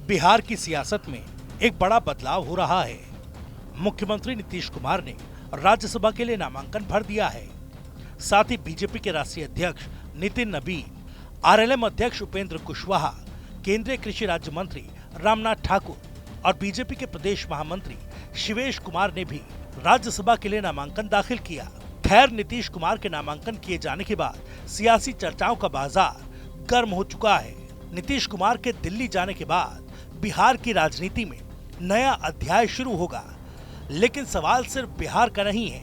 बिहार की सियासत में एक बड़ा बदलाव हो रहा है। मुख्यमंत्री नीतीश कुमार ने राज्यसभा के लिए नामांकन भर दिया है। साथ ही बीजेपी के राष्ट्रीय अध्यक्ष नितिन नबीन, आरएलएम अध्यक्ष उपेंद्र कुशवाहा, केंद्रीय कृषि राज्य मंत्री रामनाथ ठाकुर और बीजेपी के प्रदेश महामंत्री शिवेश कुमार ने भी राज्यसभा के लिए नामांकन दाखिल किया। खैर, नीतीश कुमार के नामांकन किए जाने के बाद सियासी चर्चाओं का बाजार गर्म हो चुका है। नीतीश कुमार के दिल्ली जाने के बाद बिहार की राजनीति में नया अध्याय शुरू होगा। लेकिन सवाल सिर्फ बिहार का नहीं है,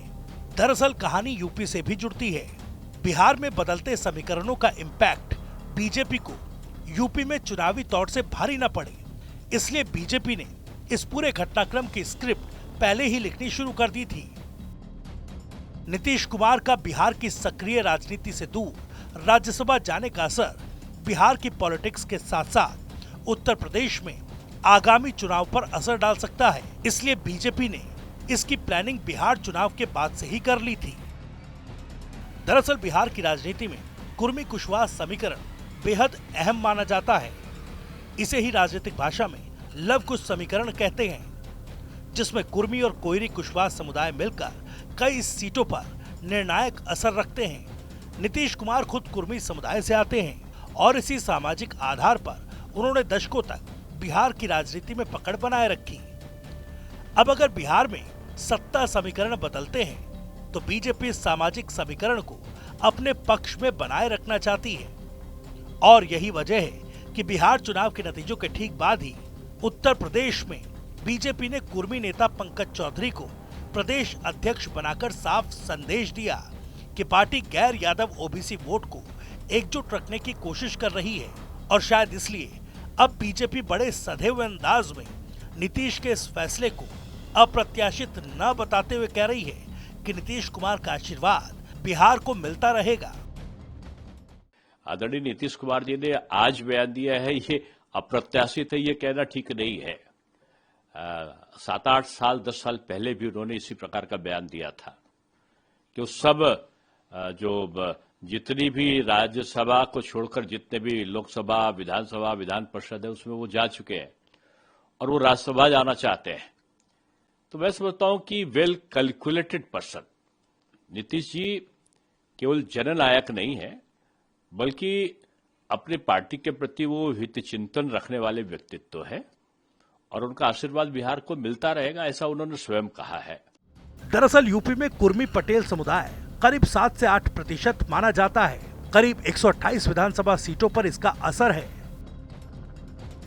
दरअसल कहानी यूपी से भी जुड़ती है। बिहार में बदलते समीकरणों का इम्पैक्ट बीजेपी को यूपी में चुनावी तौर से भारी न पड़े, इसलिए बीजेपी ने इस पूरे घटनाक्रम की स्क्रिप्ट पहले ही लिखनी शुरू कर दी थी। नीतीश कुमार का बिहार की सक्रिय राजनीति से दूर राज्यसभा जाने का असर बिहार की पॉलिटिक्स के साथ साथ उत्तर प्रदेश में आगामी चुनाव पर असर डाल सकता है। इसलिए बीजेपी ने इसकी प्लानिंग बिहार चुनाव के बाद से ही कर ली थी। दरअसल बिहार की राजनीति में कुर्मी कुशवाहा समीकरण बेहद अहम माना जाता है। इसे ही राजनीतिक भाषा में लव कुश समीकरण कहते हैं, जिसमें कुर्मी और कोयरी कुशवाहा समुदाय मिलकर कई सीटों पर निर्णायक असर रखते हैं। नीतीश कुमार खुद कुर्मी समुदाय से आते हैं और इसी सामाजिक आधार पर उन्होंने दशकों तक बिहार की राजनीति में पकड़ बनाए रखी। अब अगर बिहार में सत्ता समीकरण बदलते हैं तो बीजेपी सामाजिक समीकरण को अपने पक्ष में बनाए रखना चाहती है और यही वजह है कि बिहार चुनाव के नतीजों के ठीक बाद ही उत्तर प्रदेश में बीजेपी ने कुर्मी नेता पंकज चौधरी को प्रदेश अध्यक्ष बनाकर साफ संदेश दिया कि पार्टी गैर यादव ओबीसी वोट को एकजुट रखने की कोशिश कर रही है और शायद इसलिए अब बीजेपी बड़े सधे हुए अंदाज में नीतीश के इस फैसले को अप्रत्याशित न बताते हुए कह रही है कि नीतीश कुमार का आशीर्वाद बिहार को मिलता रहेगा। आदरणीय नीतीश कुमार जी ने आज बयान दिया है, ये अप्रत्याशित है, ये कहना ठीक नहीं है। 7-8 साल 10 साल पहले भी उन्होंने इसी प्रकार का बयान दिया था कि उस सब जो जितनी भी राज्यसभा को छोड़कर जितने भी लोकसभा, विधानसभा, विधान परिषद है उसमें वो जा चुके हैं और वो राज्यसभा जाना चाहते हैं। तो मैं समझता हूं कि well calculated person Nitish ji केवल जननायक नहीं है, बल्कि अपनी पार्टी के प्रति वो हित चिंतन रखने वाले व्यक्तित्व है और उनका आशीर्वाद बिहार को मिलता रहेगा, ऐसा उन्होंने स्वयं कहा है। दरअसल यूपी में कुर्मी पटेल समुदाय करीब 7 से 8% माना जाता है। करीब 128 विधानसभा सीटों पर इसका असर है।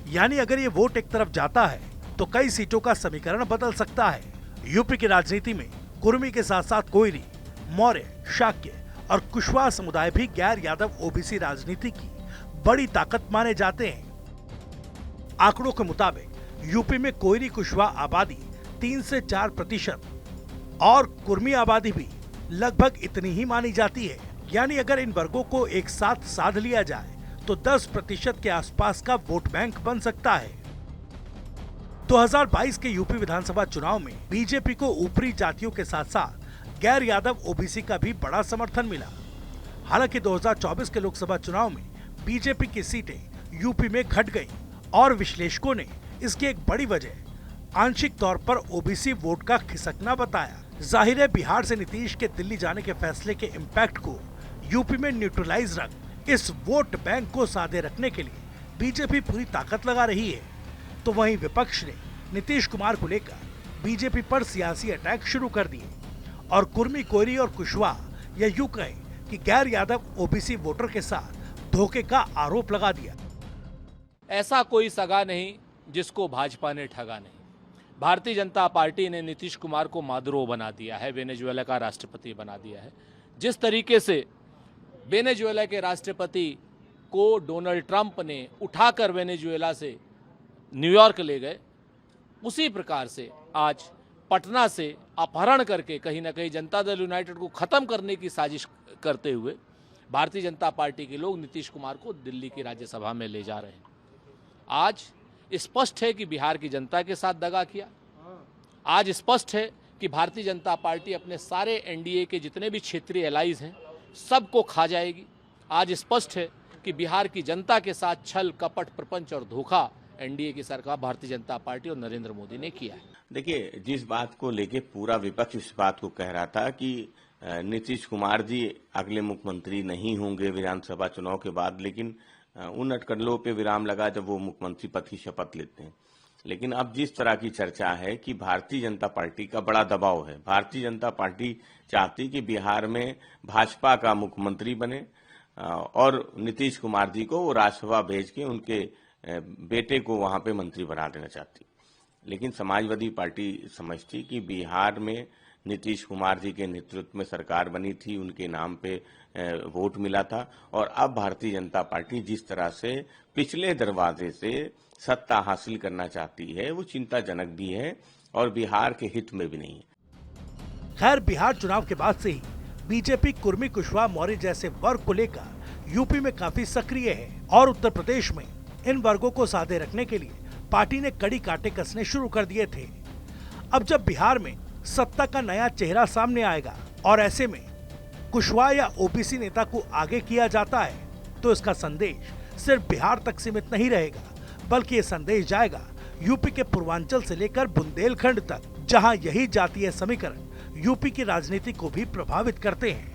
यानी अगर ये वोट एक तरफ जाता है तो कई सीटों का समीकरण बदल सकता है। यूपी की राजनीति में कुर्मी के साथ साथ कोयरी, मौर्य, शाक्य और कुशवाहा समुदाय भी गैर यादव ओबीसी राजनीति की बड़ी ताकत माने जाते हैं। आंकड़ों के मुताबिक यूपी में कोयरी कुशवाहा आबादी 3 से 4% और कुर्मी आबादी भी लगभग इतनी ही मानी जाती है। यानी अगर इन वर्गों को एक साथ साध लिया जाए तो 10% के आसपास का वोट बैंक बन सकता है। 2022 के यूपी विधानसभा चुनाव में बीजेपी को ऊपरी जातियों के साथ साथ गैर यादव ओबीसी का भी बड़ा समर्थन मिला। हालांकि 2024 के लोकसभा चुनाव में बीजेपी की सीटें यूपी में घट गई और विश्लेषकों ने इसकी एक बड़ी वजह आंशिक तौर पर ओबीसी वोट का खिसकना बताया। जाहिर है बिहार से नीतीश के दिल्ली जाने के फैसले के इम्पैक्ट को यूपी में न्यूट्रलाइज रख इस वोट बैंक को साधे रखने के लिए बीजेपी पूरी ताकत लगा रही है। तो वहीं विपक्ष ने नीतीश कुमार को लेकर बीजेपी पर सियासी अटैक शुरू कर दिए और कुर्मी, कोयरी और कुशवाहा या यूं कहें कि गैर यादव ओबीसी वोटर के साथ धोखे का आरोप लगा दिया। ऐसा कोई सगा नहीं जिसको भाजपा ने ठगा नहीं। भारतीय जनता पार्टी ने नीतीश कुमार को मादुरो बना दिया है, वेनेजुएला का राष्ट्रपति बना दिया है। जिस तरीके से वेनेजुएला के राष्ट्रपति को डोनाल्ड ट्रंप ने उठाकर वेनेजुएला से न्यूयॉर्क ले गए, उसी प्रकार से आज पटना से अपहरण करके कहीं ना कहीं जनता दल यूनाइटेड को खत्म करने की साजिश करते हुए भारतीय जनता पार्टी के लोग नीतीश कुमार को दिल्ली की राज्यसभा में ले जा रहे हैं। आज स्पष्ट है कि बिहार की जनता के साथ दगा किया। आज स्पष्ट है कि भारतीय जनता पार्टी अपने सारे एनडीए के जितने भी क्षेत्रीय एलाइज हैं सबको खा जाएगी। आज स्पष्ट है कि बिहार की जनता के साथ छल, कपट, प्रपंच और धोखा एनडीए की सरकार भारतीय जनता पार्टी और नरेंद्र मोदी ने किया है। देखिए, जिस बात को लेके पूरा विपक्ष इस बात को कह रहा था कि नीतीश कुमार जी अगले मुख्यमंत्री नहीं होंगे विधानसभा चुनाव के बाद, लेकिन उन अटकलों पे विराम लगा जब वो मुख्यमंत्री पद की शपथ लेते हैं। लेकिन अब जिस तरह की चर्चा है कि भारतीय जनता पार्टी का बड़ा दबाव है, भारतीय जनता पार्टी चाहती कि बिहार में भाजपा का मुख्यमंत्री बने और नीतीश कुमार जी को वो राज्यसभा भेज के उनके बेटे को वहां पे मंत्री बना देना चाहती। लेकिन समाजवादी पार्टी समझती कि बिहार में नीतीश कुमार जी के नेतृत्व में सरकार बनी थी, उनके नाम पे वोट मिला था, और अब भारतीय जनता पार्टी जिस तरह से पिछले दरवाजे से सत्ता हासिल करना चाहती है वो चिंताजनक भी है और बिहार के हित में भी नहीं है। खैर, बिहार चुनाव के बाद से ही बीजेपी कुर्मी कुशवाहा मौर्य जैसे वर्ग को लेकर यूपी में काफी सक्रिय है और उत्तर प्रदेश में इन वर्गों को साधे रखने के लिए पार्टी ने कड़ी कांटे कसने शुरू कर दिए थे। अब जब बिहार में सत्ता का नया चेहरा सामने आएगा और ऐसे में कुशवाहा या ओबीसी नेता को आगे किया जाता है तो इसका संदेश सिर्फ बिहार तक सीमित नहीं रहेगा, बल्कि ये संदेश जाएगा यूपी के पूर्वांचल से लेकर बुंदेलखंड तक, जहां यही जातीय समीकरण यूपी की राजनीति को भी प्रभावित करते हैं।